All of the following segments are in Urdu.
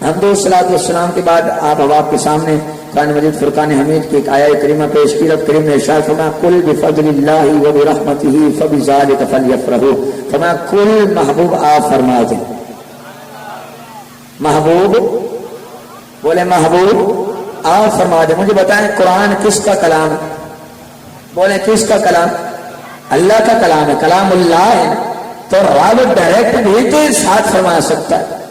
حمد و صلاۃ والسلام کے بعد آپ حباب کے سامنے قرآن مجید فرقان حمید کی ایک آیہ کریمہ پیش کی. رب کریم نے ارشاد فرمایا قل بفضل اللہ وبرحمتہ فبذلک فلیفرحوا. فرمایا کل محبوب آپ فرما دیں. محبوب بولے محبوب آپ فرما دیں. مجھے بتائیں قرآن کس کا کلام ہے؟ بولے کس کا کلام؟ اللہ کا کلام ہے. کلام اللہ ہے تو رب ڈائریکٹ بھی تو ارشاد فرما سکتا ہے.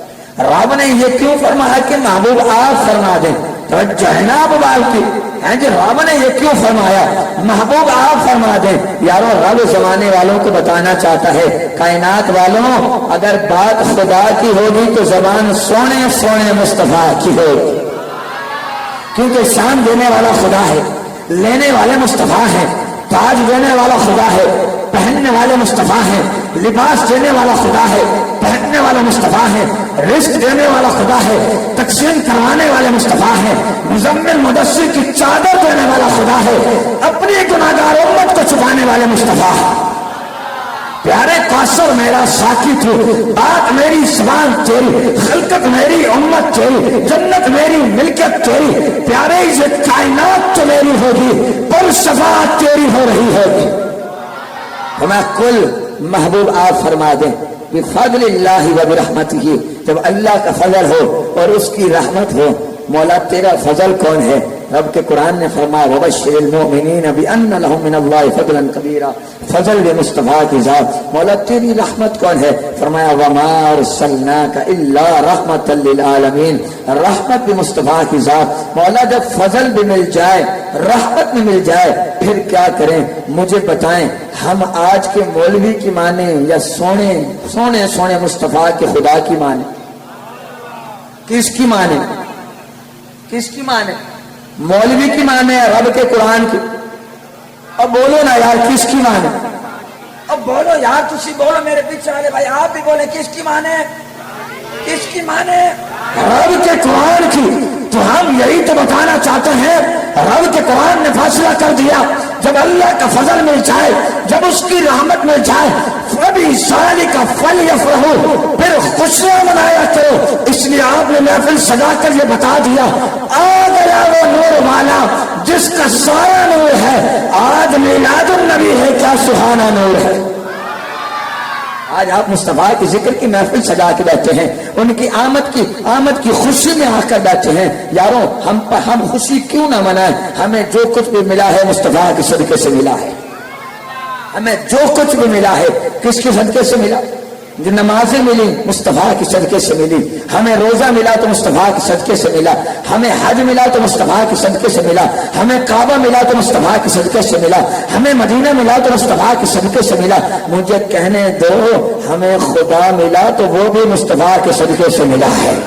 رب نے یہ کیوں فرمایا کہ محبوب آپ فرما دیں؟ تو جہناب بال کی ہے جی رب نے یہ کیوں فرمایا محبوب آپ فرما دیں؟ یارو رب زمانے والوں کو بتانا چاہتا ہے کائنات والوں اگر بات خدا کی ہوگی تو زبان سونے سونے مصطفیٰ کی ہوگی، کیونکہ شان دینے والا خدا ہے، لینے والے مصطفیٰ ہیں، تاج دینے والا خدا ہے، پہننے والے مصطفیٰ ہیں، لباس دینے والا خدا ہے، پہننے والا مصطفیٰ ہے، رزق دینے والا خدا ہے، تقسیم کروانے والے مصطفیٰ ہیں، مزمل مدثر کی چادر دینے والا خدا ہے، اپنی گناہگار امت کو چھپانے والے مصطفیٰ ہیں. پیارے قاصر میرا ساقی تو بات میری زبان تیری، خلقت میری امت تیری، جنت میری ملکت تیری، پیارے یہ کائنات تو میری ہوگی پر شفاعت تیری ہو رہی ہوگی. ہمیں کل محبوب آپ فرما دیں بفضل اللہ وبرحمتہ. جب اللہ کا فضل ہو اور اس کی رحمت ہو، مولا تیرا فضل کون ہے؟ رب کے قرآن نے فرمایا وبشر المؤمنین بان لهم من اللہ فضلا کبیرا. فضل مصطفیٰ کی ذات. مولا تیری رحمت کون ہے؟ فرمایا وما ارسلناک الا رحمتا للعالمین. رحمت بھی مصطفیٰ کی ذات. مولا جب فضل بھی مل جائے رحمت بھی مل جائے پھر کیا کریں؟ مجھے بتائیں ہم آج کے مولوی کی مانیں یا سونے سونے سونے مصطفیٰ کے خدا کی مانیں؟ کس کی مانیں؟ کس کی مانیں؟ مولوی کی مانیں رب کے قرآن کی؟ اب بولو نا یار کس کی مانیں؟ اب بولو یار تسی بولو میرے پیچھے والے بھائی آپ بھی بولے کس کی مانیں؟ کس کی مانیں؟ رب کے قرآن کی. تو ہم یہی تو بتانا چاہتے ہیں رب کے قرآن نے فیصلہ کر دیا جب اللہ کا فضل مل جائے جب اس کی رحمت مل جائے فبذلک فلیفرحوا پھر خوشیاں منایا کرو. اس لیے آپ نے محفل سجا کر یہ بتا دیا آ گیا وہ نور والا جس کا سارا نور ہے. آج میلاد النبی ہے کیا سہانا نور ہے. آج آپ مصطفیٰ کے ذکر کی محفل سجا کے بیٹھے ہیں، ان کی آمد کی خوشی میں آ کر بیٹھے ہیں. یاروں ہم خوشی کیوں نہ منائیں؟ ہمیں جو کچھ بھی ملا ہے مصطفیٰ کے صدقے سے ملا ہے. ہمیں جو کچھ بھی ملا ہے کس کے صدقے سے ملا؟ جو نمازیں ملی مصطفیٰ کے صدقے سے ملی. ہمیں روزہ ملا تو مصطفیٰ کے صدقے سے ملا. ہمیں حج ملا تو مصطفیٰ کے صدقے سے ملا. ہمیں کعبہ ملا تو مصطفیٰ کے صدقے سے ملا. ہمیں مدینہ ملا تو مصطفیٰ کے صدقے سے ملا. مجھے کہنے دو ہمیں خدا ملا تو وہ بھی مصطفیٰ کے صدقے سے ملا ہے.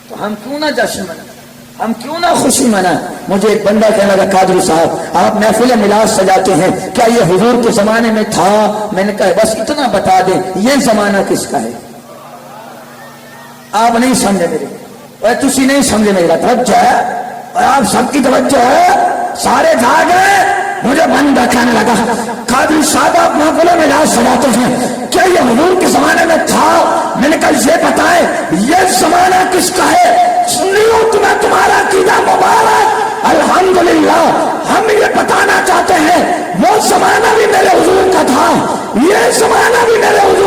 تو ہم کیوں نہ جشن منائیں؟ ہم کیوں نہ خوشی منائیں؟ مجھے ایک بندہ کہنے لگا قادری صاحب آپ محفل میلاد سجاتے ہیں کیا یہ حضور کے زمانے میں تھا؟ میں نے کہا بس اتنا بتا دیں یہ زمانہ کس کا ہے؟ آپ نہیں سمجھے میرے اور تسی نہیں سمجھے میری بات. توجہ ہے اور آپ سب کی توجہ ہے. سارے جاگ گئے. مجھے بندہ کہنے لگا قادری صاحب آپ محفل میلاد سجاتے ہیں کیا یہ حضور کے زمانے میں تھا؟ میں نے کہا یہ بتائیں یہ زمانہ کس کا ہے؟ سنیو تمہیں تمہارا عقیدہ مبارک الحمدللہ. ہم یہ بتانا چاہتے ہیں وہ زمانہ بھی میرے حضور کا تھا، یہ زمانہ بھی میرے حضور